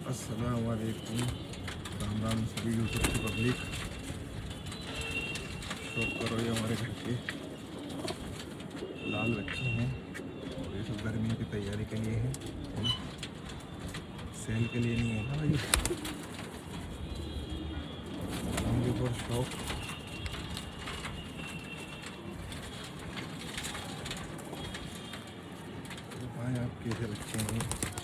अस्सलाम वालेकुम, राम राम सभी यूट्यूब की पब्लिक। शौक करो, ये हमारे घर के लाल बच्चे हैं और ये सब गर्मियों की तैयारी के लिए हैं, सेल के लिए नहीं है ना भाई। ओनली फॉर शौक। आप कैसे बच्चे हैं?